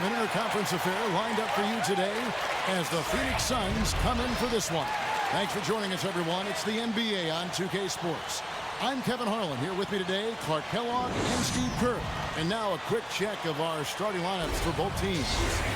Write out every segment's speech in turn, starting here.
An interconference affair lined up for you today as the Phoenix Suns come in for this one. Thanks for joining us, everyone. It's the NBA on 2K Sports. I'm Kevin Harlan. Here with me today, Clark Kellogg and Steve Kerr. And now a quick check of our starting lineups for both teams.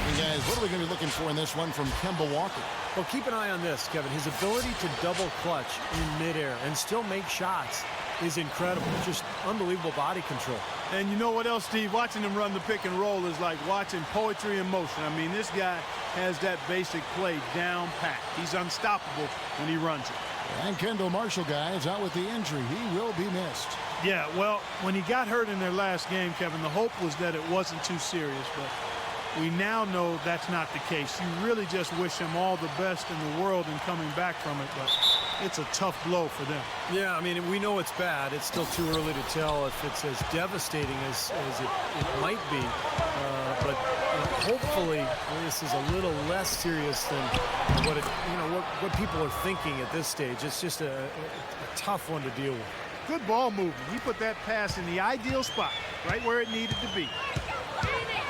And guys, what are we going to be looking for in this one from Kemba Walker? Well, keep an eye on this, Kevin. His ability to double clutch in midair and still make shots is incredible. Just unbelievable body control. And you know what else, Steve? Watching him run the pick and roll is like watching poetry in motion. I mean, this guy has that basic play down pat. He's unstoppable when he runs it. And Kendall Marshall, guys, out with the injury. He will be missed. Yeah, well, when he got hurt in their last game, Kevin, the hope was that it wasn't too serious, but we now know that's not the case. You really just wish him all the best in the world in coming back from it, but it's a tough blow for them. Yeah, I mean, we know it's bad. It's still too early to tell if it's as devastating as it might be. But hopefully this is a little less serious than what people are thinking at this stage. It's just a tough one to deal with. Good ball movement. He put that pass in the ideal spot, right where it needed to be.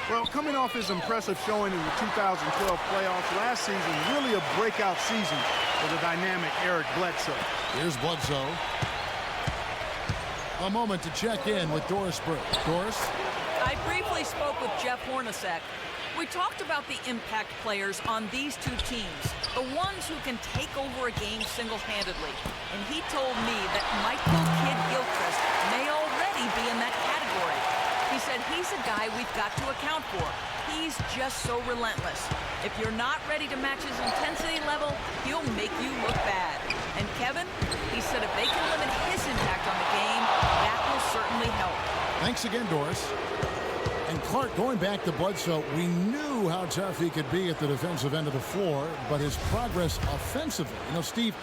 Well, coming off his impressive showing in the 2012 playoffs last season, really a breakout season for the dynamic Eric Bledsoe. Here's Bledsoe. A moment to check in with Doris Burke. Doris? I briefly spoke with Jeff Hornacek. We talked about the impact players on these two teams, the ones who can take over a game single-handedly. And he told me that Michael Kidd-Gilchrist may already be in that category. He said he's a guy we've got to account for. He's just so relentless. If you're not ready to match his intensity level, he'll make you look bad. And Kevin, he said if they can limit his impact on the game, that will certainly help. Thanks again, Doris. And Clark, going back to Bledsoe, we knew how tough he could be at the defensive end of the floor, but his progress offensively, Steve,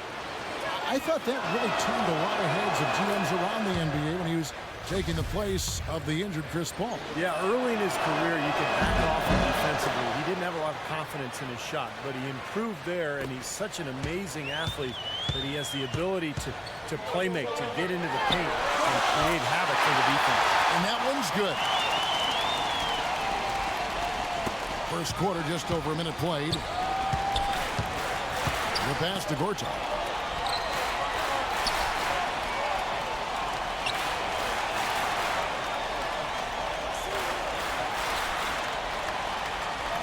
I thought that really turned a lot of heads of GMs around the NBA when he was taking the place of the injured Chris Paul. Yeah, early in his career, you could back off him defensively. He didn't have a lot of confidence in his shot, but he improved there, and he's such an amazing athlete that he has the ability to play make, to get into the paint and create havoc for the defense. And that one's good. First quarter, just over a minute played. The pass to Gortat.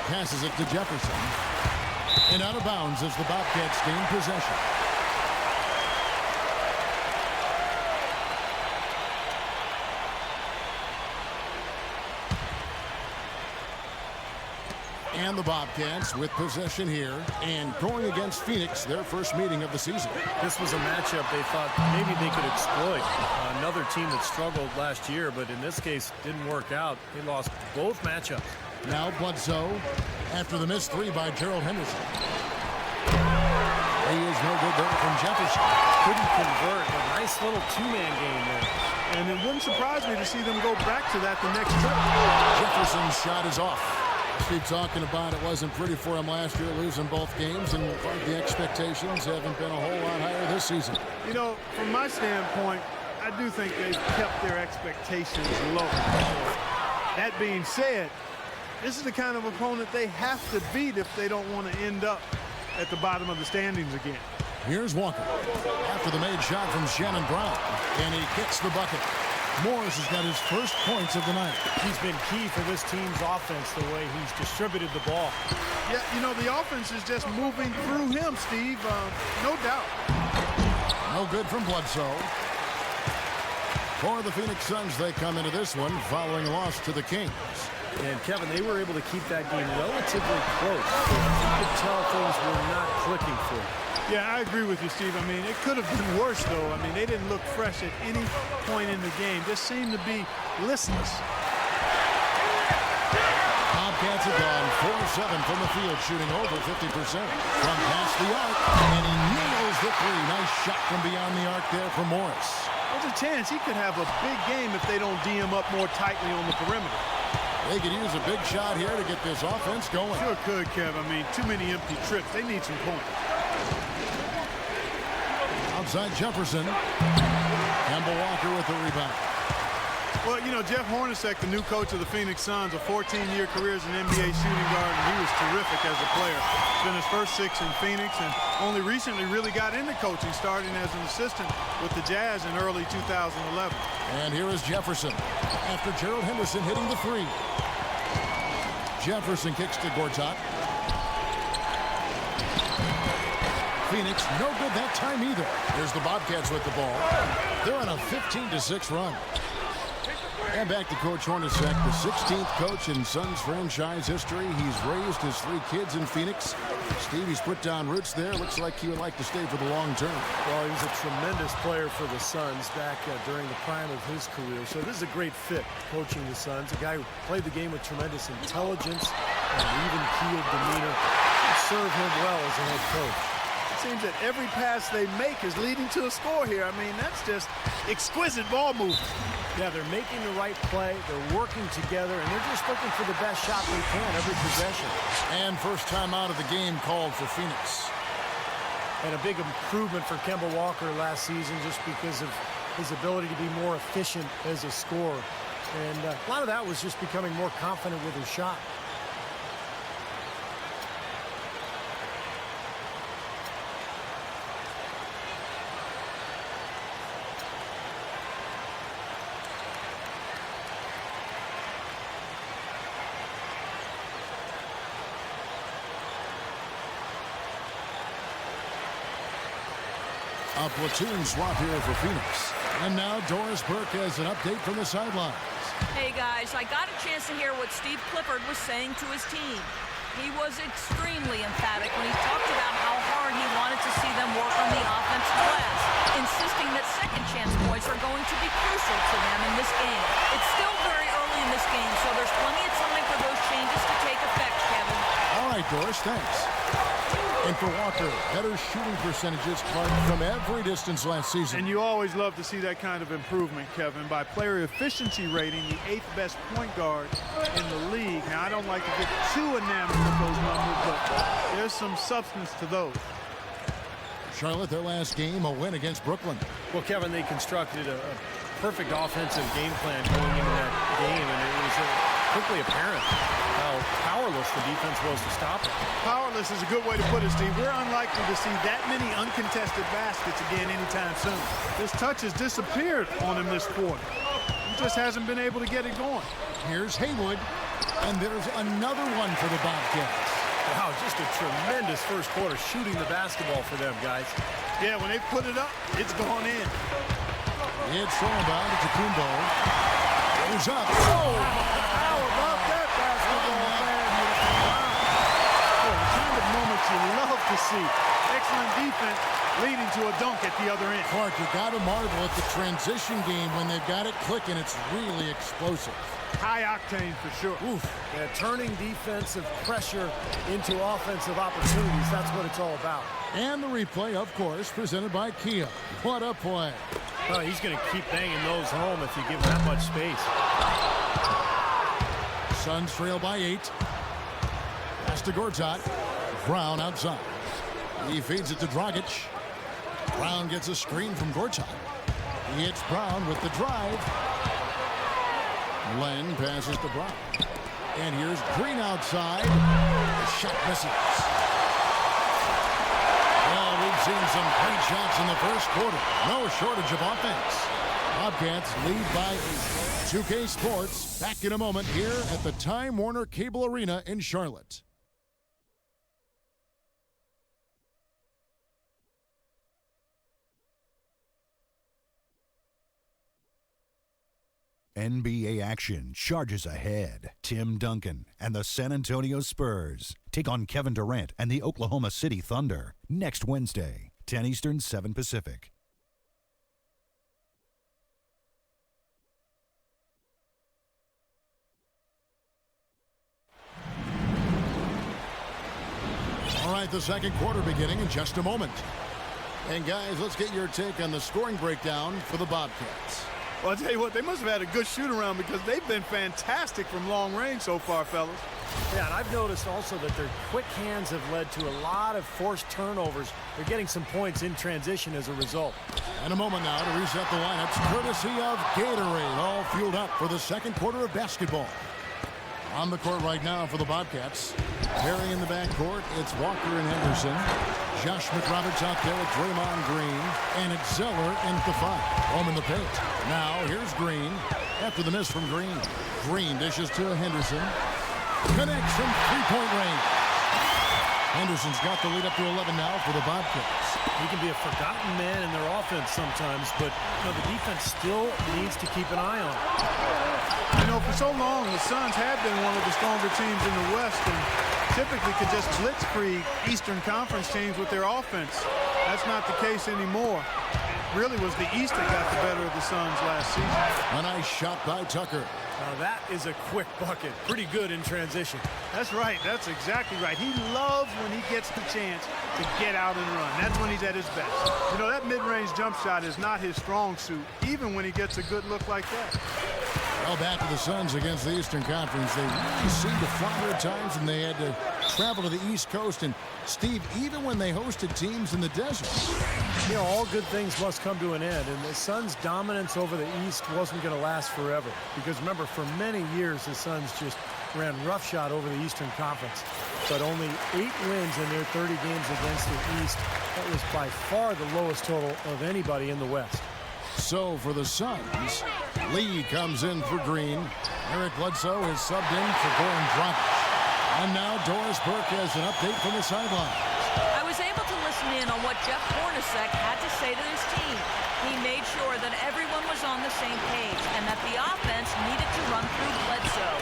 Passes it to Jefferson. And out of bounds as the Bobcats gain possession. And the Bobcats with possession here and going against Phoenix, their first meeting of the season. This was a matchup they thought maybe they could exploit. Another team that struggled last year, but in this case didn't work out. They lost both matchups. Now Bledsoe after the missed three by Gerald Henderson. He is no good there from Jefferson. Couldn't convert. A nice little two-man game there. And it wouldn't surprise me to see them go back to that the next trip. Jefferson's shot is off. Steve talking about it wasn't pretty for him last year, losing both games, and the expectations haven't been a whole lot higher this season. From my standpoint, I do think they've kept their expectations low. That being said, this is the kind of opponent they have to beat if they don't want to end up at the bottom of the standings again. Here's Walker after the made shot from Shannon Brown, and he kicks the bucket. Morris has got his first points of the night. He's been key for this team's offense, the way he's distributed the ball. Yeah, the offense is just moving through him, Steve, no doubt. No good from Bledsoe. For the Phoenix Suns, they come into this one following a loss to the Kings. And Kevin, they were able to keep that game relatively close. You could tell things were not clicking for them. Yeah, I agree with you, Steve. I mean, it could have been worse, though. I mean, they didn't look fresh at any point in the game. Just seemed to be listless. Bobcats have gone 4-7 from the field, shooting over 50% from past the arc, and he nails the three. Nice shot from beyond the arc there for Morris. There's a chance he could have a big game if they don't D him up more tightly on the perimeter. They could use a big shot here to get this offense going. Sure could, Kev. I mean, too many empty trips. They need some points. Outside Jefferson. Kemba Walker with the rebound. Well, you know, Jeff Hornacek, the new coach of the Phoenix Suns, a 14-year career as an NBA shooting guard, and he was terrific as a player. Spent his first 6 in Phoenix and only recently really got into coaching, starting as an assistant with the Jazz in early 2011. And here is Jefferson after Gerald Henderson hitting the 3. Jefferson kicks to Gortat. Phoenix, no good that time either. Here's the Bobcats with the ball. They're on a 15-6 run. And back to Coach Hornacek, the 16th coach in Suns franchise history. He's raised his 3 kids in Phoenix. Stevie's put down roots there. Looks like he would like to stay for the long term. Well, he was a tremendous player for the Suns back during the prime of his career. So this is a great fit, coaching the Suns. A guy who played the game with tremendous intelligence and even-keeled demeanor. Serve him well as a head coach. It seems that every pass they make is leading to a score here. I mean, that's just exquisite ball movement. Yeah, they're making the right play, they're working together, and they're just looking for the best shot they can every possession. And first time out of the game called for Phoenix. And a big improvement for Kemba Walker last season just because of his ability to be more efficient as a scorer. And a lot of that was just becoming more confident with his shot. A platoon swap here for Phoenix. And now Doris Burke has an update from the sidelines. Hey guys, I got a chance to hear what Steve Clifford was saying to his team. He was extremely emphatic when he talked about how hard he wanted to see them work on the offensive glass, insisting that second chance points are going to be crucial to them in this game. It's still very early in this game, so there's plenty of time for those changes to take effect, Kevin. All right, Doris, thanks. And for Walker, better shooting percentages from every distance last season. And you always love to see that kind of improvement, Kevin. By player efficiency rating, the 8th best point guard in the league. Now, I don't like to get too enamored with those numbers, but there's some substance to those. Charlotte, their last game, a win against Brooklyn. Well, Kevin, they constructed a perfect offensive game plan going into that game, and it was quickly apparent how powerless the defense was to stop it. Powerless is a good way to put it, Steve. We're unlikely to see that many uncontested baskets again anytime soon. His touch has disappeared on him this quarter. He just hasn't been able to get it going. Here's Haywood, and there's another one for the Bobcats. Wow, just a tremendous first quarter shooting the basketball for them, guys. Yeah, when they put it up, it's gone in. It's thrown down to Kumbo. Goes up. Oh, how about that basketball, man? Wow. The kind of moments you love to see. Excellent defense leading to a dunk at the other end. Clark, you got to marvel at the transition game when they've got it clicking. It's really explosive. High octane for sure. Oof. Yeah, turning defensive pressure into offensive opportunities. That's what it's all about. And the replay, of course, presented by Kia. What a play. Oh, he's going to keep banging those home if you give him that much space. Suns trail by 8. Pass to Gortat. Brown outside. He feeds it to Dragic. Brown gets a screen from Gortat. He hits Brown with the drive. Len passes to Brown. And here's Green outside. The shot misses. Well, we've seen some great shots in the first quarter. No shortage of offense. Bobcats lead by 8. 2K Sports back in a moment here at the Time Warner Cable Arena in Charlotte. NBA action charges ahead. Tim Duncan and the San Antonio Spurs take on Kevin Durant and the Oklahoma City Thunder next Wednesday, 10 Eastern, 7 Pacific. All right, the second quarter beginning in just a moment. And guys, let's get your take on the scoring breakdown for the Bobcats. Well, I'll tell you what, they must have had a good shoot-around because they've been fantastic from long range so far, fellas. Yeah, and I've noticed also that their quick hands have led to a lot of forced turnovers. They're getting some points in transition as a result. And a moment now to reset the lineups, courtesy of Gatorade, all fueled up for the second quarter of basketball. On the court right now for the Bobcats. Perry in the backcourt. It's Walker and Henderson. Josh McRoberts out there with Draymond Green. And it's Zeller in the 5. Home in the paint. Now here's Green. After the miss from Green. Green dishes to Henderson. Connects from three-point range. Henderson's got the lead up to 11 now for the Bobcats. He can be a forgotten man in their offense sometimes, but the defense still needs to keep an eye on him. You know, for so long, the Suns have been one of the stronger teams in the West and typically could just blitzkrieg Eastern Conference teams with their offense. That's not the case anymore. It really was the East that got the better of the Suns last season. A nice shot by Tucker. Now that is a quick bucket. Pretty good in transition. That's right. That's exactly right. He loves when he gets the chance to get out and run. That's when he's at his best. You know, that mid-range jump shot is not his strong suit, even when he gets a good look like that. Well, back to the Suns against the Eastern Conference. They really seemed to flounder at times, and they had to travel to the East Coast. And, Steve, even when they hosted teams in the desert. You know, all good things must come to an end, and the Suns' dominance over the East wasn't going to last forever. Because, remember, for many years, the Suns just ran roughshod over the Eastern Conference. But only 8 wins in their 30 games against the East. That was by far the lowest total of anybody in the West. So for the Suns, Lee comes in for Green. Eric Bledsoe is subbed in for Goran Dragic. And now Doris Burke has an update from the sideline. I was able to listen in on what Jeff Hornacek had to say to his team. He made sure that everyone was on the same page and that the offense needed to run through Bledsoe.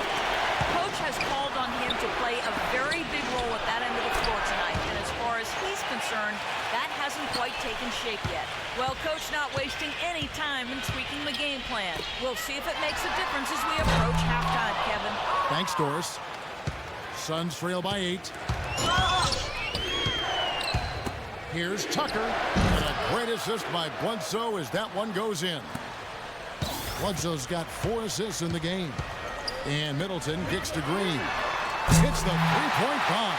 Coach has called on him to play a very big role at that end of the floor tonight, and as far as he's concerned, that hasn't quite taken shape yet. Well, Coach not wasting any time in tweaking the game plan. We'll see if it makes a difference as we approach halftime, Kevin. Thanks, Doris. Suns trail by 8. Here's Tucker. And a great assist by Bledsoe as that one goes in. Bledsoe's got 4 assists in the game. And Middleton kicks to Green. Hits the three-point bomb.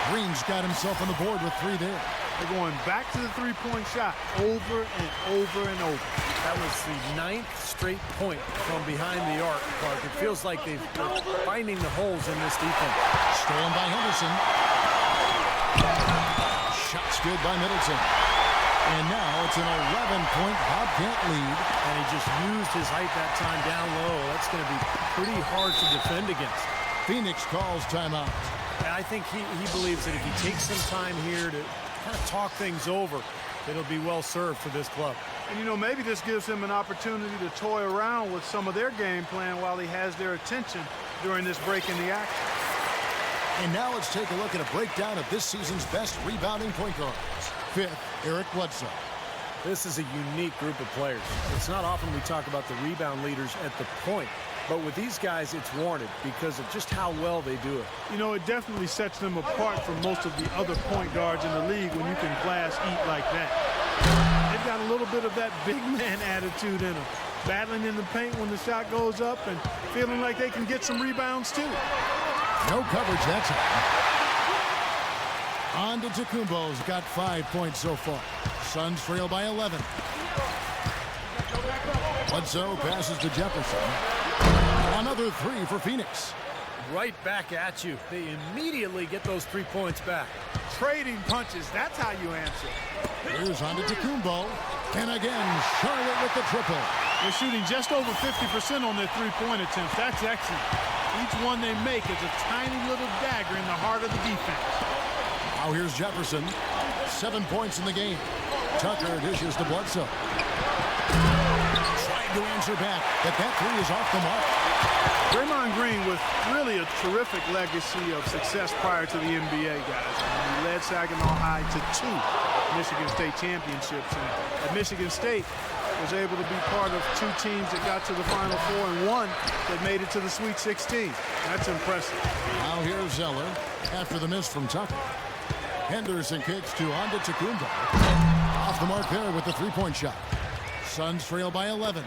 Green's got himself on the board with 3 there. They're going back to the three-point shot over and over and over. That was the 9th straight point from behind the arc, Clark. It feels like they're finding the holes in this defense. Stolen by Henderson. Shot's good by Middleton. And now it's an 11-point Bobcat lead. And he just used his height that time down low. That's going to be pretty hard to defend against. Phoenix calls timeout. And I think he believes that if he takes some time here to kind of talk things over, it'll be well served for this club. And, you know, maybe this gives him an opportunity to toy around with some of their game plan while he has their attention during this break in the action. And now let's take a look at a breakdown of this season's best rebounding point guards. 5th, Eric Bledsoe. This is a unique group of players. It's not often we talk about the rebound leaders at the point, but with these guys, it's warranted because of just how well they do it. You know, it definitely sets them apart from most of the other point guards in the league when you can glass eat like that. They've got a little bit of that big man attitude in them, battling in the paint when the shot goes up and feeling like they can get some rebounds too. No coverage that time. On to Tacumbo's got 5 points so far. Suns trail by 11. Bledsoe passes to Jefferson. Another 3 for Phoenix. Right back at you. They immediately get those 3 points back. Trading punches, that's how you answer. Here's on to Tacumbo. And again, Charlotte with the triple. They're shooting just over 50% on their three-point attempts. That's excellent. Each one they make is a tiny little dagger in the heart of the defense. Now here's Jefferson. 7 points in the game. Tucker dishes to Bledsoe. Trying to answer back, but that 3 is off the mark. Draymond Green with really a terrific legacy of success prior to the NBA, guys. He led Saginaw High to 2 Michigan State championships. And at Michigan State, was able to be part of 2 teams that got to the Final Four and 1 that made it to the Sweet 16. That's impressive. Now here's Zeller after the miss from Tucker. Henderson kicks to Antetokounmpo. Off the mark there with the 3-point shot. Suns trail by 11.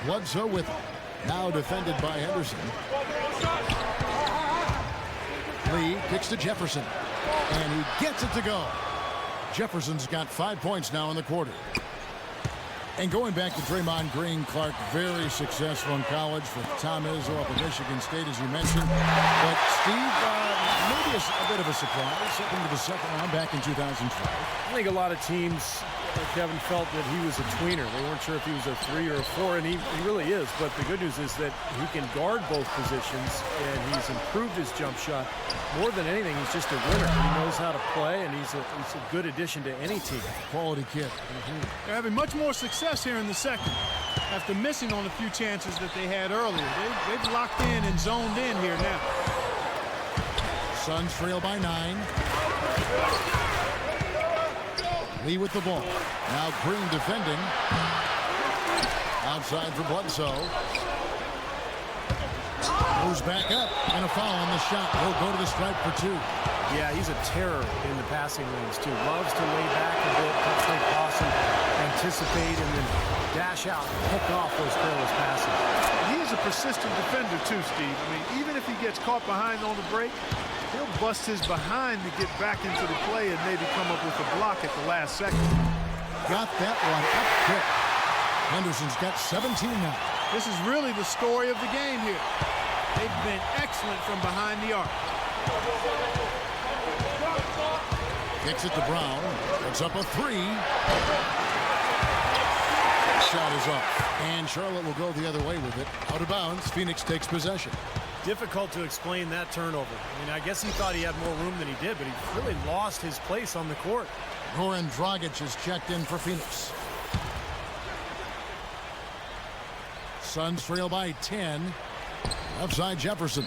Bledsoe with him. Now defended by Henderson. Lee kicks to Jefferson. And he gets it to go. Jefferson's got 5 points now in the quarter. And going back to Draymond Green, Clark, very successful in college for Tom Izzo up at Michigan State, as you mentioned. But Steve, maybe a bit of a surprise, stepping to the second round back in 2012. I think a lot of teams, Kevin, felt that he was a tweener. They weren't sure if he was a 3 or a 4, and he really is. But the good news is that he can guard both positions, and he's improved his jump shot. More than anything, he's just a winner. He knows how to play, and he's a good addition to any team. Quality kid. They're having much more success here in the second after missing on a few chances that they had earlier. They've locked in and zoned in here now. Suns trail by 9. Lee with the ball. Now Green defending. Outside for Bledsoe. Moves back up, and a foul on the shot. He'll go to the stripe for 2. Yeah, he's a terror in the passing lanes, too. Loves to lay back a bit, touch like Boston, anticipate, and then dash out, pick off those careless passes. He is a persistent defender, too, Steve. I mean, even if he gets caught behind on the break, he'll bust his behind to get back into the play and maybe come up with a block at the last second. Got that one up quick. Henderson's got 17 now. This is really the story of the game here. They've been excellent from behind the arc. Kicks it to Brown. It's up a 3. Shot is up. And Charlotte will go the other way with it. Out of bounds. Phoenix takes possession. Difficult to explain that turnover. I mean, I guess he thought he had more room than he did, but he really lost his place on the court. Goran Dragic is checked in for Phoenix. Suns trail by 10. Outside Jefferson.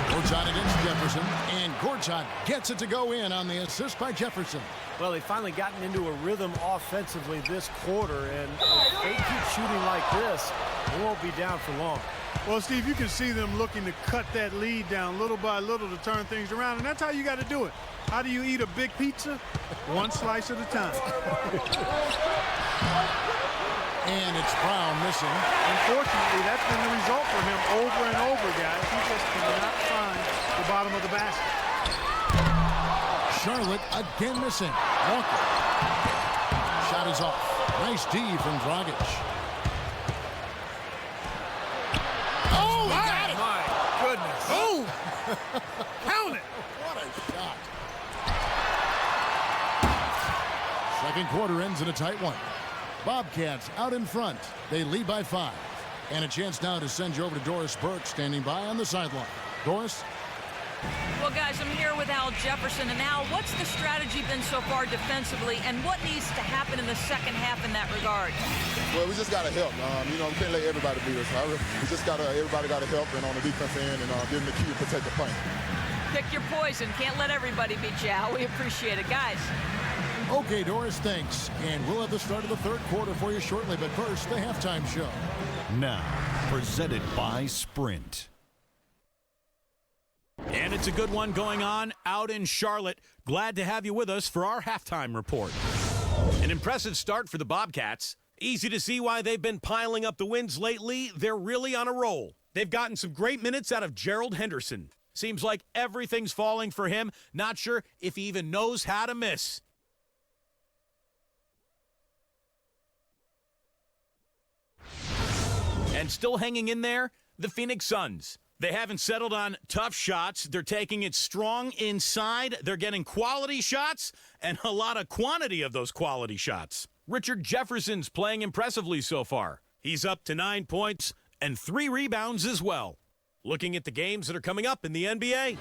Gortat against Jefferson, and Gortat gets it to go in on the assist by Jefferson. Well, they've finally gotten into a rhythm offensively this quarter, and if they keep shooting like this, they won't be down for long. Well, Steve, you can see them looking to cut that lead down little by little to turn things around, and that's how you got to do it. How do you eat a big pizza? One slice at a time. And it's Brown missing. Unfortunately, that's been the result for him over and over, guys. He just cannot find the bottom of the basket. Charlotte again missing. Walker. Shot is off. Nice D from Dragic. Oh, he got it! My goodness. Boom! Count it! What a shot. Second quarter ends in a tight one. Bobcats out in front. They lead by 5. And a chance now to send you over to Doris Burke, standing by on the sideline. Doris? Well, guys, I'm here with Al Jefferson. And Al, what's the strategy been so far defensively, and what needs to happen in the second half in that regard? Well, we just got to help. We can't let everybody beat us. We just everybody got to help and on the defense end and give them the key to protect the paint. Pick your poison. Can't let everybody beat you, Al. We appreciate it, guys. Okay, Doris, thanks. And we'll have the start of the third quarter for you shortly. But first, the halftime show. Now, presented by Sprint. And it's a good one going on out in Charlotte. Glad to have you with us for our halftime report. An impressive start for the Bobcats. Easy to see why they've been piling up the wins lately. They're really on a roll. They've gotten some great minutes out of Gerald Henderson. Seems like everything's falling for him. Not sure if he even knows how to miss. And still hanging in there, the Phoenix Suns. They haven't settled on tough shots. They're taking it strong inside. They're getting quality shots and a lot of quantity of those quality shots. Richard Jefferson's playing impressively so far. He's up to 9 points and 3 rebounds as well. Looking at the games that are coming up in the NBA.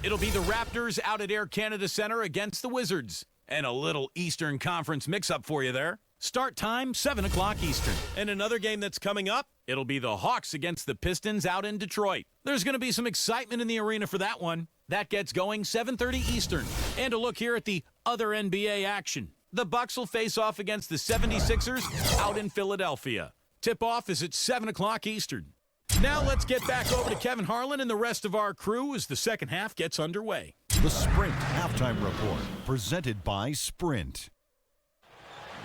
It'll be the Raptors out at Air Canada Center against the Wizards. And a little Eastern Conference mix-up for you there. Start time, 7 o'clock Eastern. And another game that's coming up, it'll be the Hawks against the Pistons out in Detroit. There's going to be some excitement in the arena for that one. That gets going 7:30 Eastern. And a look here at the other NBA action. The Bucks will face off against the 76ers out in Philadelphia. Tip-off is at 7 o'clock Eastern. Now let's get back over to Kevin Harlan and the rest of our crew as the second half gets underway. The Sprint Halftime Report, presented by Sprint.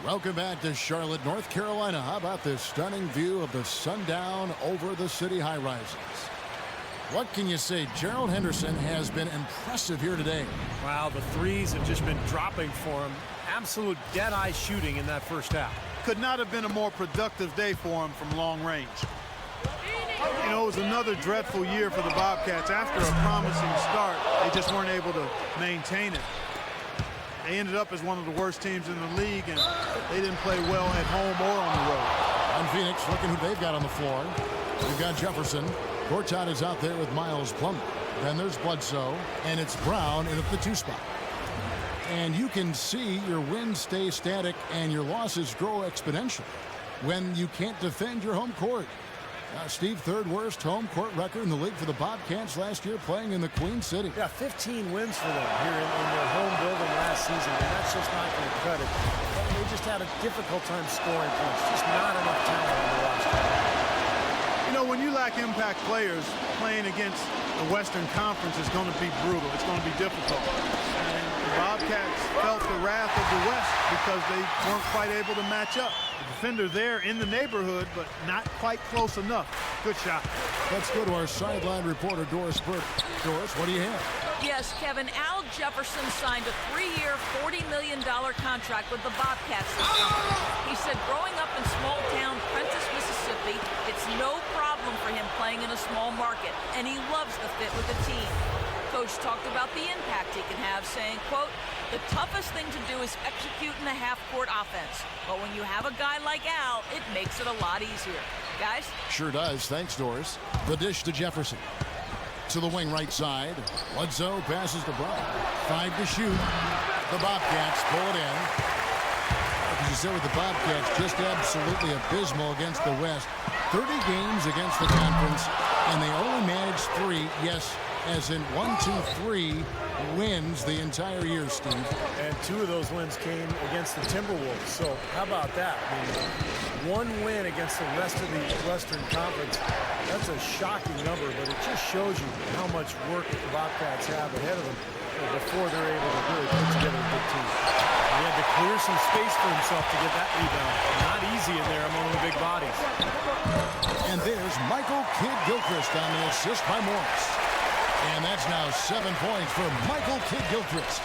Welcome back to Charlotte, North Carolina. How about this stunning view of the sundown over the city high-rises? What can you say? Gerald Henderson has been impressive here today. Wow, the threes have just been dropping for him. Absolute dead-eye shooting in that first half. Could not have been a more productive day for him from long range. You know, it was another dreadful year for the Bobcats. After a promising start, they just weren't able to maintain it. They ended up as one of the worst teams in the league, and they didn't play well at home or on the road. On Phoenix, looking who they've got on the floor. We've got Jefferson. Gortat is out there with Miles Plumlee. Then there's Bledsoe, and it's Brown in at the 2 spot. And you can see your wins stay static and your losses grow exponentially when you can't defend your home court. Steve, third worst home court record in the league for the Bobcats last year, playing in the Queen City. Yeah, 15 wins for them here in their home building last season, and that's just not going to cut it. They just had a difficult time scoring points. Just not enough talent on the roster. You know, when you lack impact players, playing against the Western Conference is going to be brutal. It's going to be difficult. And the Bobcats felt the wrath of the West because they weren't quite able to match up. Defender there in the neighborhood, but not quite close enough. Good shot. Let's go to our sideline reporter, Doris Burke. Doris, what do you have? Yes, Kevin, Al Jefferson signed a 3-year, $40 million contract with the Bobcats this summer. He said growing up in small-town Prentiss, Mississippi, it's no problem for him playing in a small market, and he loves the fit with the team. Coach talked about the impact he can have, saying, quote, "The toughest thing to do is execute in the half-court offense. But when you have a guy like Al, it makes it a lot easier." Guys? Sure does. Thanks, Doris. The dish to Jefferson. To the wing right side. Bledsoe passes to Brown. 5 to shoot. The Bobcats pull it in. As you said with the Bobcats, just absolutely abysmal against the West. 30 games against the conference, and they only managed 3. Yes, as in 1, 2, 3 wins the entire year, Steve. And 2 of those wins came against the Timberwolves. So how about that? I mean, 1 win against the rest of the Western Conference. That's a shocking number, but it just shows you how much work the Bobcats have ahead of them before they're able to really put together a good team. He had to clear some space for himself to get that rebound. Not easy in there among the big bodies. And there's Michael Kidd-Gilchrist on the assist by Morris. And that's now 7 points for Michael Kidd-Gilchrist.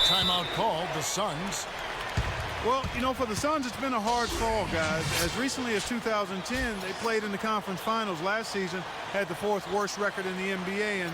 Timeout called, the Suns. Well, you know, for the Suns, it's been a hard fall, guys. As recently as 2010, they played in the conference finals last season, had the 4th worst record in the NBA, and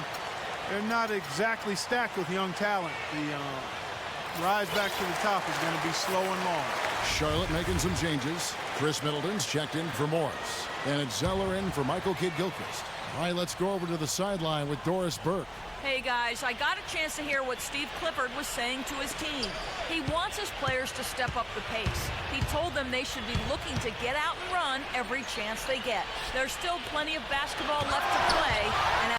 they're not exactly stacked with young talent. The rise back to the top is going to be slow and long. Charlotte making some changes. Chris Middleton's checked in for Morris. And it's Zeller in for Michael Kidd-Gilchrist. All right, let's go over to the sideline with Doris Burke. Hey, guys, I got a chance to hear what Steve Clifford was saying to his team. He wants his players to step up the pace. He told them they should be looking to get out and run every chance they get. There's still plenty of basketball left to play, and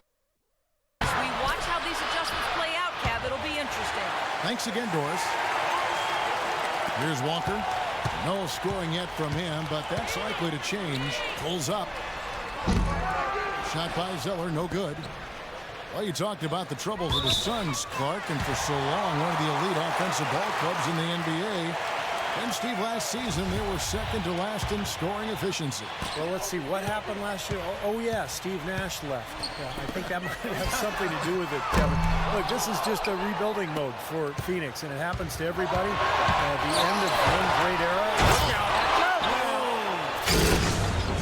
as we watch how these adjustments play out, Kev, it'll be interesting. Thanks again, Doris. Here's Walker. No scoring yet from him, but that's likely to change. Pulls up. Shot by Zeller, no good. Well, you talked about the trouble for the Suns, Clark, and for so long, one of the elite offensive ball clubs in the NBA. And Steve, last season, they were second to last in scoring efficiency. Well, let's see what happened last year. Oh yeah, Steve Nash left. Yeah, I think that might have something to do with it, Kevin. Look, this is just a rebuilding mode for Phoenix, and it happens to everybody. The end of one great era.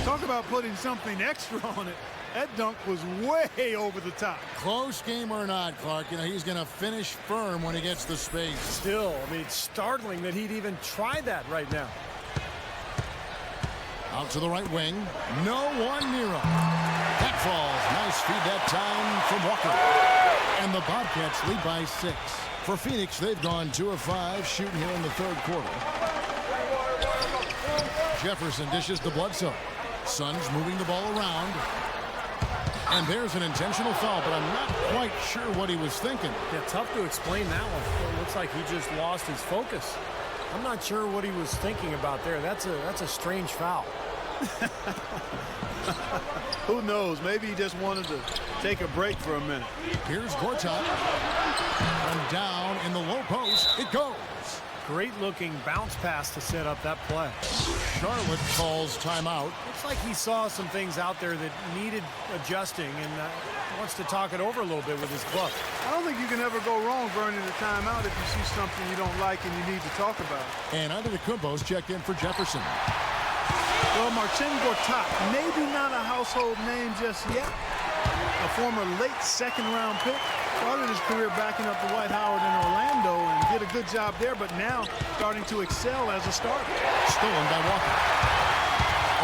Talk about putting something extra on it. That dunk was way over the top. Close game or not, Clark, you know, he's going to finish firm when he gets the space. Still, I mean, it's startling that he'd even try that right now. Out to the right wing. No one near him. That falls. Nice feed that time from Walker. And the Bobcats lead by 6. For Phoenix, they've gone 2 of 5 shooting here in the 3rd quarter. Jefferson dishes to Bledsoe. Suns moving the ball around. And there's an intentional foul, but I'm not quite sure what he was thinking. Yeah, tough to explain that one. It looks like he just lost his focus. I'm not sure what he was thinking about there. That's a strange foul. Who knows? Maybe he just wanted to take a break for a minute. Here's Gortat. And down in the low post, it goes. Great-looking bounce pass to set up that play. Charlotte calls timeout. Looks like he saw some things out there that needed adjusting and wants to talk it over a little bit with his club. I don't think you can ever go wrong burning a timeout if you see something you don't like and you need to talk about. And Antetokounmpo's checked in for Jefferson. Well, Marcin Gortat, maybe not a household name just yet. A former late second-round pick. Started his career backing up Dwight Howard in Orlando and did a good job there, but now starting to excel as a starter. Stolen by Walker.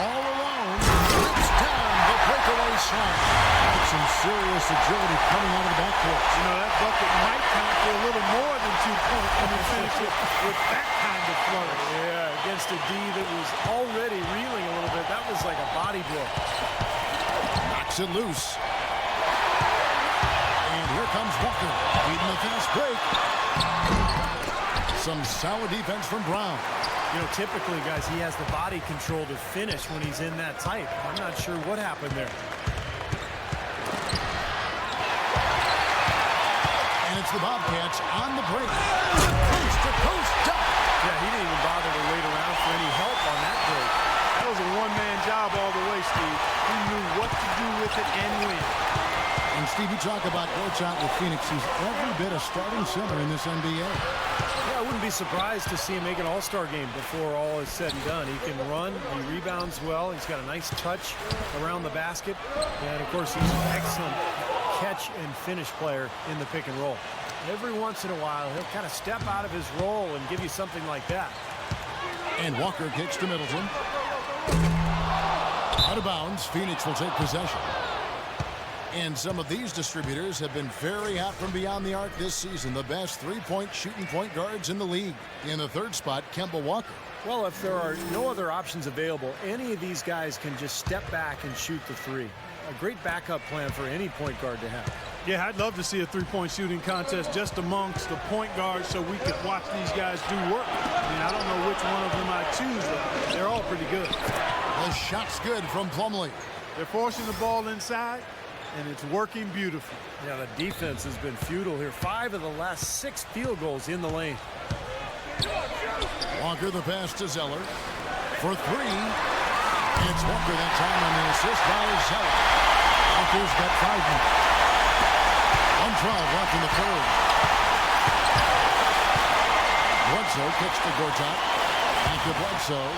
All alone. Rips down the breakaway shot. Some serious agility coming out of the backcourt. You know, that bucket might count for a little more than 2 points when you finish it with that kind of flourish. Yeah, against a D that was already reeling a little bit. That was like a body blow. Knocks it loose. And here comes Walker, beating the fast break. Some solid defense from Brown. You know, typically, guys, he has the body control to finish when he's in that tight. I'm not sure what happened there. And it's the Bobcats on the break. Coast-to-coast dunk. Yeah, he didn't even bother to wait around for any help on that break. That was a one-man job all the way, Steve. He knew what to do with it and when. And Steve, you talk about Gortat with Phoenix. He's every bit a starting center in this NBA. Yeah, I wouldn't be surprised to see him make an all-star game before all is said and done. He can run, he rebounds well, he's got a nice touch around the basket, and of course he's an excellent catch and finish player in the pick and roll. Every once in a while, he'll kind of step out of his role and give you something like that. And Walker kicks to Middleton. Out of bounds, Phoenix will take possession. And some of these distributors have been very hot from beyond the arc this season. The best three-point shooting point guards in the league. In the third spot, Kemba Walker. Well, if there are no other options available, any of these guys can just step back and shoot the three. A great backup plan for any point guard to have. Yeah, I'd love to see a three-point shooting contest just amongst the point guards so we could watch these guys do work. I mean, I don't know which one of them I'd choose, but they're all pretty good. The shot's good from Plumlee. They're forcing the ball inside, and it's working beautifully. Yeah, the defense has been futile here. 5 of the last 6 field goals in the lane. Walker the pass to Zeller. For 3. It's Walker that time on the assist by Zeller. Walker's got 5 minutes. 112 left in the third. Bledsoe kicks to Gortat. Back to Bledsoe.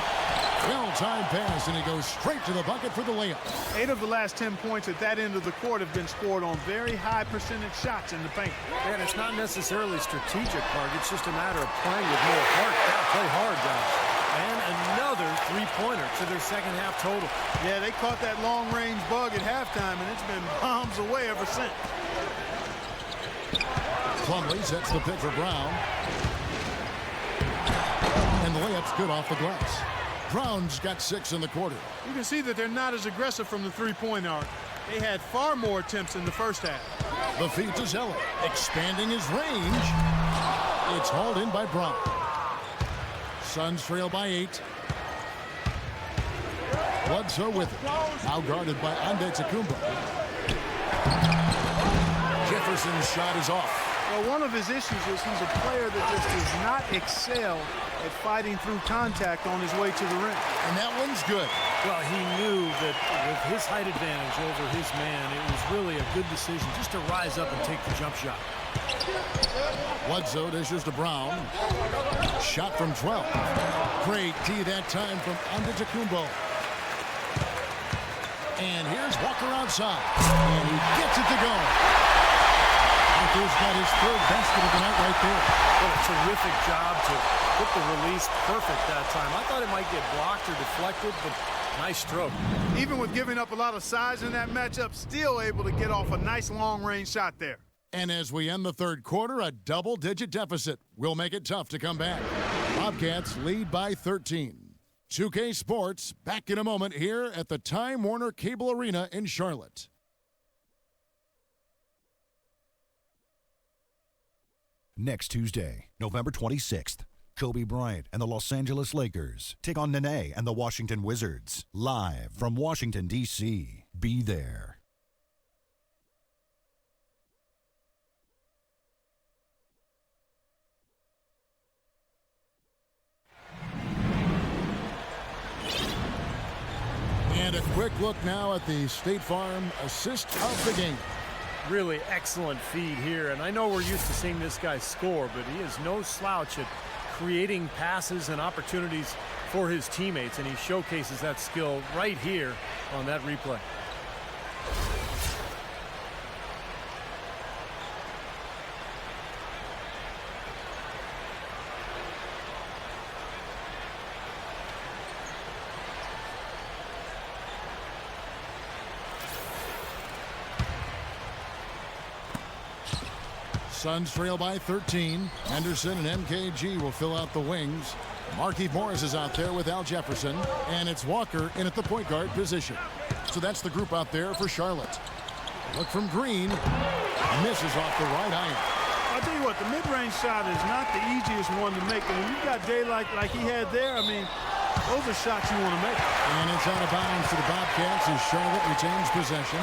Well-timed pass, and he goes straight to the bucket for the layup. 8 of the last 10 points at that end of the court have been scored on very high percentage shots in the paint. And it's not necessarily strategic, Mark. It's just a matter of playing with more heart. Gotta play hard, guys. And another three-pointer to their second half total. Yeah, they caught that long-range bug at halftime, and it's been bombs away ever since. Plumlee sets the pick for Brown. And the layup's good off the glass. Brown's got 6 in the quarter. You can see that they're not as aggressive from the three-point arc. They had far more attempts in the first half. The feed to Zeller, expanding his range. It's hauled in by Brown. Suns trail by 8. Bledsoe with it. Now guarded by Antetokounmpo. Jefferson's shot is off. Well, one of his issues is he's a player that just does not excel at fighting through contact on his way to the rim. And that one's good. Well, he knew that with his height advantage over his man, it was really a good decision just to rise up and take the jump shot. Bledsoe dishes to Brown. Shot from 12. Great D that time from Antetokounmpo. And here's Walker outside. And he gets it to go. Walker's got his 3rd basket of the night right there. What a terrific job to put the release perfect that time. I thought it might get blocked or deflected, but nice stroke. Even with giving up a lot of size in that matchup, still able to get off a nice long-range shot there. And as we end the third quarter, a double-digit deficit will make it tough to come back. Bobcats lead by 13. 2K Sports back in a moment here at the Time Warner Cable Arena in Charlotte. Next Tuesday, November 26th, Kobe Bryant and the Los Angeles Lakers take on Nene and the Washington Wizards. Live from Washington, D.C. Be there. And a quick look now at the State Farm assist of the game. Really excellent feed here, and I know we're used to seeing this guy score, but he is no slouch at creating passes and opportunities for his teammates, and he showcases that skill right here on that replay. Suns trail by 13. Henderson and MKG will fill out the wings. Markieff Morris is out there with Al Jefferson, and it's Walker in at the point guard position. So that's the group out there for Charlotte. Look from Green. Misses off the right iron. I'll tell you what, the mid-range shot is not the easiest one to make. And when you've got daylight like he had there, I mean, those are shots you want to make. And it's out of bounds to the Bobcats as Charlotte retains possession.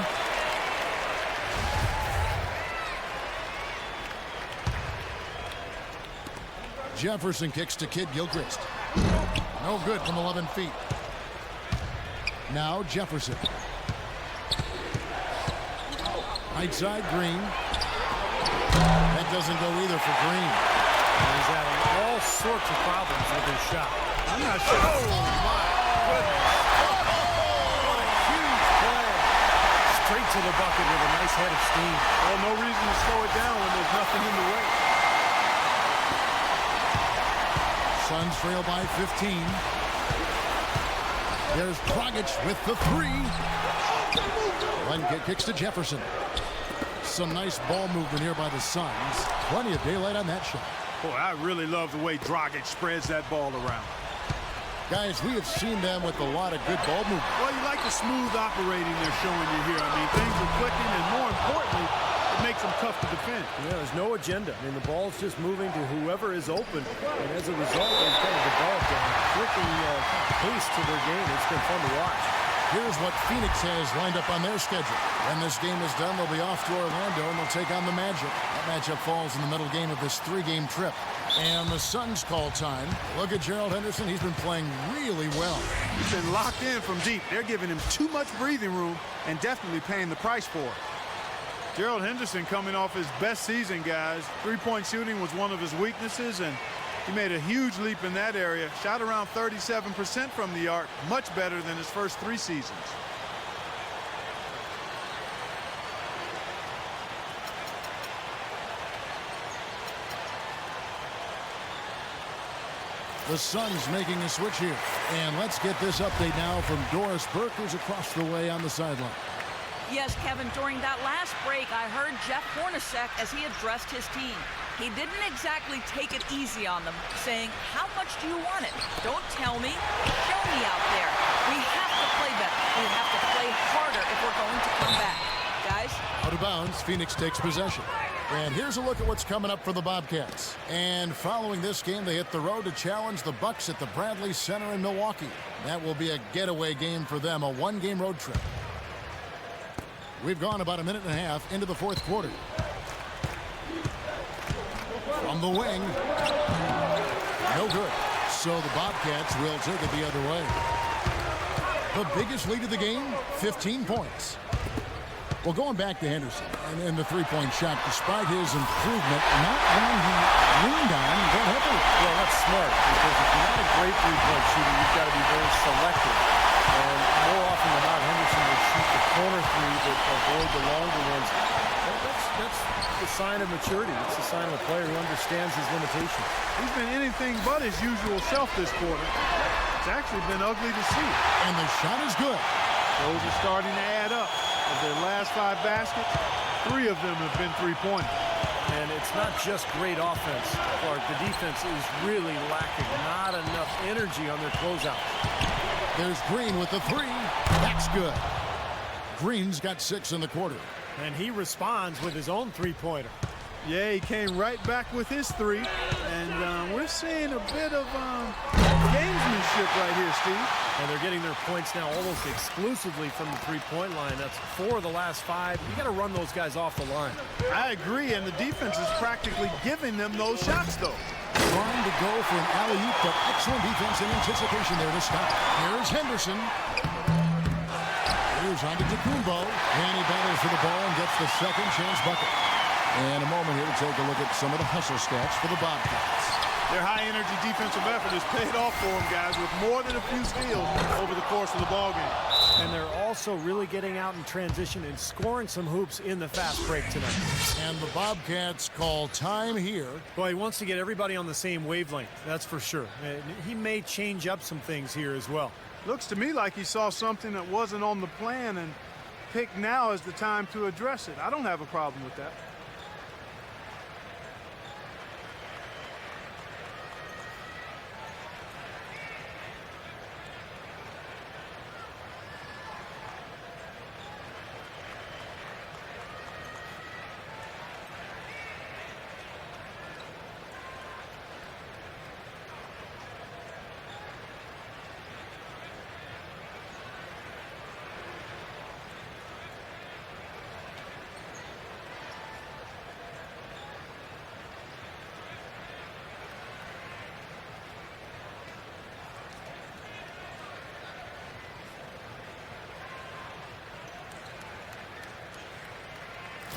Jefferson kicks to Kid Gilchrist. No good from 11 feet. Now Jefferson. Right side, Green. That doesn't go either for Green. He's having all sorts of problems with his shot. I'm not sure. Oh, my goodness. What a huge play. Straight to the bucket with a nice head of steam. Well, no reason to slow it down when there's nothing in the way. Suns trail by 15. There's Dragic with the three. One kicks to Jefferson. Some nice ball movement here by the Suns. Plenty of daylight on that shot. Boy, I really love the way Dragic spreads that ball around. Guys, we have seen them with a lot of good ball movement. Well, you like the smooth operating they're showing you here. I mean, things are clicking, and more importantly, it makes them tough to defend. Yeah, there's no agenda. I mean, the ball's just moving to whoever is open, and as a result, they've kind of developed a clicking pace to their game. It's been fun to watch. Here's what Phoenix has lined up on their schedule. When this game is done, they'll be off to Orlando, and they'll take on the Magic. That matchup falls in the middle game of this three-game trip. And the Suns call time. Look at Gerald Henderson. He's been playing really well. He's been locked in from deep. They're giving him too much breathing room and definitely paying the price for it. Gerald Henderson coming off his best season, guys. Three-point shooting was one of his weaknesses, and he made a huge leap in that area. Shot around 37% from the arc, much better than his first 3 seasons. The Suns making a switch here. And let's get this update now from Doris Burke, who's across the way on the sideline. Yes, Kevin, during that last break, I heard Jeff Hornacek as he addressed his team. He didn't exactly take it easy on them, saying, how much do you want it? Don't tell me. Show me out there. We have to play better. We have to play harder if we're going to come back. Guys? Out of bounds, Phoenix takes possession. And here's a look at what's coming up for the Bobcats. And following this game, they hit the road to challenge the Bucks at the Bradley Center in Milwaukee. That will be a getaway game for them, a one-game road trip. We've gone about a minute and a half into the fourth quarter. From the wing. No good. So the Bobcats will take it the other way. The biggest lead of the game, 15 points. Well, going back to Henderson and the three-point shot, despite his improvement, not one he leaned on that heavily. Well, that's smart, because if you're not a great three-point shooter, you've got to be very selective. And more often than not, Henderson will shoot the corner three but avoid the longer ones. That's the sign of maturity. It's a sign of a player who understands his limitations. He's been anything but his usual self this quarter. It's actually been ugly to see. And the shot is good. Those are starting to add up. Of their last 5 baskets, 3 of them have been three-pointers. And it's not just great offense, Clark. The defense is really lacking. Not enough energy on their closeout. There's Green with the three. That's good. Green's got 6 in the quarter. And he responds with his own three-pointer. Yeah, he came right back with his 3. And we're seeing a bit of gamesmanship right here, Steve. And they're getting their points now almost exclusively from the three-point line. That's 4 of the last 5. You got to run those guys off the line. I agree, and the defense is practically giving them those shots, though. Trying to go for an alley-oop, but excellent defense in anticipation there to stop. Here's Henderson. Here's on to Tecumbo. And he battles for the ball and gets the second chance bucket. And a moment here to take a look at some of the hustle stats for the Bobcats. Their high-energy defensive effort has paid off for them, guys, with more than a few steals over the course of the ballgame. And they're also really getting out in transition and scoring some hoops in the fast break tonight. And the Bobcats call time here. Boy, he wants to get everybody on the same wavelength, that's for sure. And he may change up some things here as well. Looks to me like he saw something that wasn't on the plan and picked now as the time to address it. I don't have a problem with that.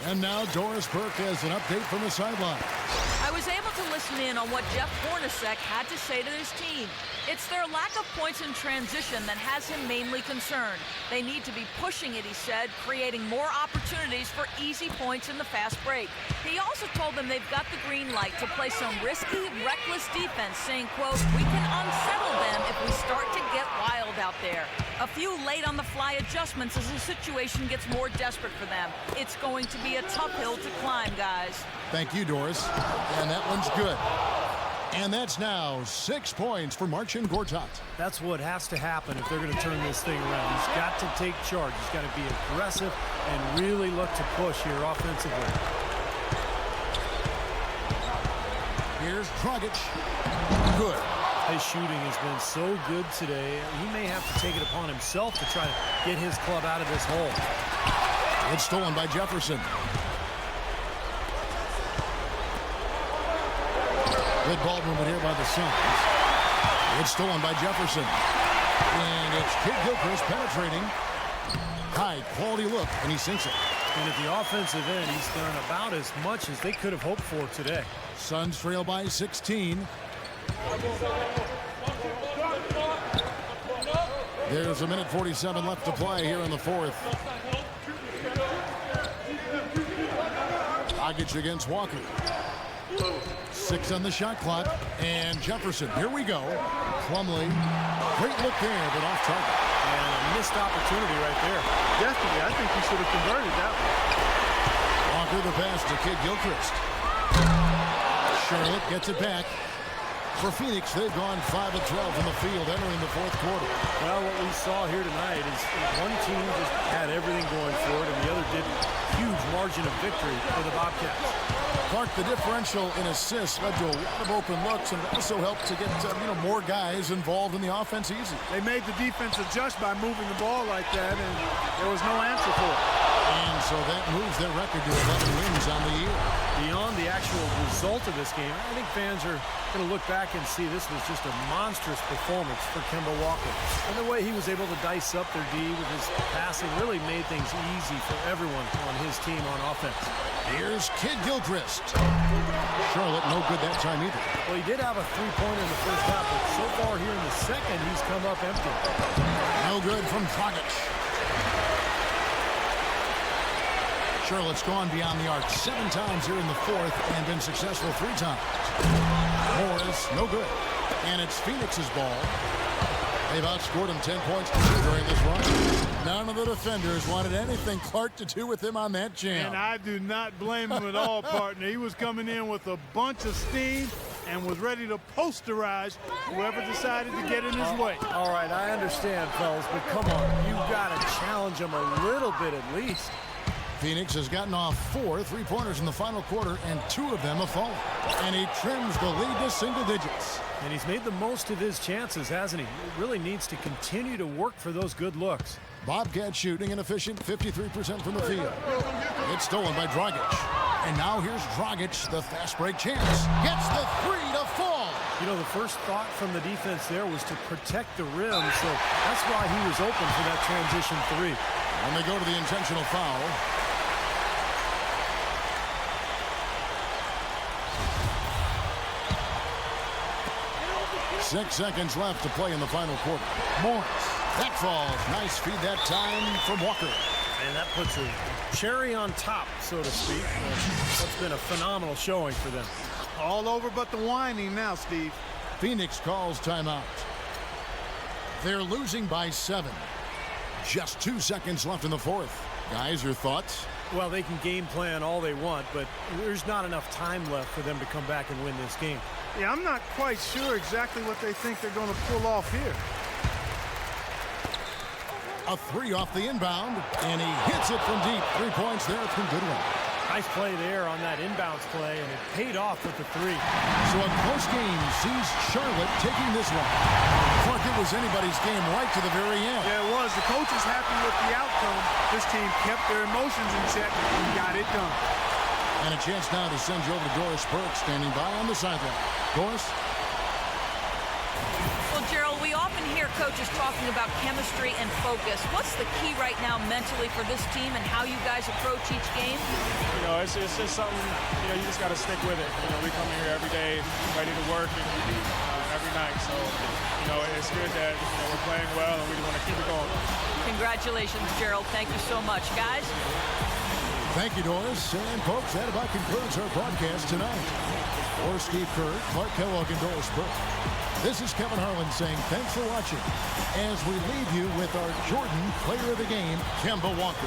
And now Doris Burke has an update from the sideline. I was able to listen in on what Jeff Hornacek had to say to his team. It's their lack of points in transition that has him mainly concerned. They need to be pushing it, he said, creating more opportunities for easy points in the fast break. He also told them they've got the green light to play some risky, reckless defense, saying, quote, "We can unsettle them if we start to get wild out there." A few late-on-the-fly adjustments as the situation gets more desperate for them. It's going to be a tough hill to climb, guys. Thank you, Doris. And that one's good. And that's now 6 points for Marcin Gortat. That's what has to happen if they're going to turn this thing around. He's got to take charge. He's got to be aggressive and really look to push here offensively. Here's Dragic. Good. His shooting has been so good today. He may have to take it upon himself to try to get his club out of this hole. It's stolen by Jefferson. Good ball movement here by the Suns. It's stolen by Jefferson. And it's Kidd-Gilchrist penetrating. High quality look, and he sinks it. And at the offensive end, he's done about as much as they could have hoped for today. Suns trail by 16. There's a minute 47 left to play here in the fourth. Dragic against Walker. 6 on the shot clock. And Jefferson, here we go. Plumlee, great look there, but off target. And a missed opportunity right there. Definitely, I think he should have converted that one. Walker the pass to Kidd-Gilchrist. Charlotte gets it back. For Phoenix, they've gone 5 of 12 from the field entering the fourth quarter. Well, what we saw here tonight is one team just had everything going for it, and the other didn't. Huge margin of victory for the Bobcats. Clark, the differential in assists led to a lot of open looks and also helped to get more guys involved in the offense easy. They made the defense adjust by moving the ball like that, and there was no answer for it. And so that moves their record to 11 wins on the year. Beyond the actual result of this game, I think fans are going to look back and see this was just a monstrous performance for Kemba Walker. And the way he was able to dice up their D with his passing really made things easy for everyone on his team on offense. Here's Kidd-Gilchrist. Charlotte no good that time either. Well, he did have a three-pointer in the first half, but so far here in the second, he's come up empty. No good from Dragic. Charlotte's gone beyond the arc 7 times here in the fourth and been successful 3 times. Morris, no good. And it's Phoenix's ball. They've outscored him 10 points to 2 during this run. None of the defenders wanted anything Clark to do with him on that jam. And I do not blame him at all, partner. He was coming in with a bunch of steam and was ready to posterize whoever decided to get in his way. All right, I understand, fellas, but come on. You've got to challenge him a little bit at least. Phoenix has gotten off 4 3-pointers in the final quarter, and 2 of them have fallen. And he trims the lead to single digits. And he's made the most of his chances, hasn't he? He really needs to continue to work for those good looks. Bobcat shooting an efficient 53% from the field. It's stolen by Dragic. And now here's Dragic, the fast break chance. Gets the 3 to fall. You know, the first thought from the defense there was to protect the rim, so that's why he was open for that transition three. And they go to the intentional foul. Six seconds left to play in the final quarter. Morris. That falls. Nice feed that time from Walker. And that puts a cherry on top, so to speak. That's been a phenomenal showing for them. All over but the whining now, Steve. Phoenix calls timeout. They're losing by 7. Just 2 seconds left in the fourth. Guys, your thoughts? Well, they can game plan all they want, but there's not enough time left for them to come back and win this game. Yeah, I'm not quite sure exactly what they think they're going to pull off here. A three off the inbound, and he hits it from deep. 3 points there from Goodwin. Nice play there on that inbounds play, and it paid off with the three. So a close game sees Charlotte taking this one. Clark, it was anybody's game right to the very end. Yeah, it was. The coach is happy with the outcome. This team kept their emotions in check and got it done. And a chance now to send you over to Doris Burke, standing by on the sideline. Doris? Well, Gerald, we often hear coaches talking about chemistry and focus. What's the key right now mentally for this team and how you guys approach each game? You know, it's just something, you know, you just got to stick with it. You know, we come in here every day ready to work and every night. So, you know, it's good that, you know, we're playing well and we want to keep it going. Congratulations, Gerald. Thank you so much. Guys? Thank you, Doris. And, folks, that about concludes our broadcast tonight. For Steve Kerr, Clark Kellogg, and Doris Burke, this is Kevin Harlan saying thanks for watching as we leave you with our Jordan Player of the Game, Kemba Walker.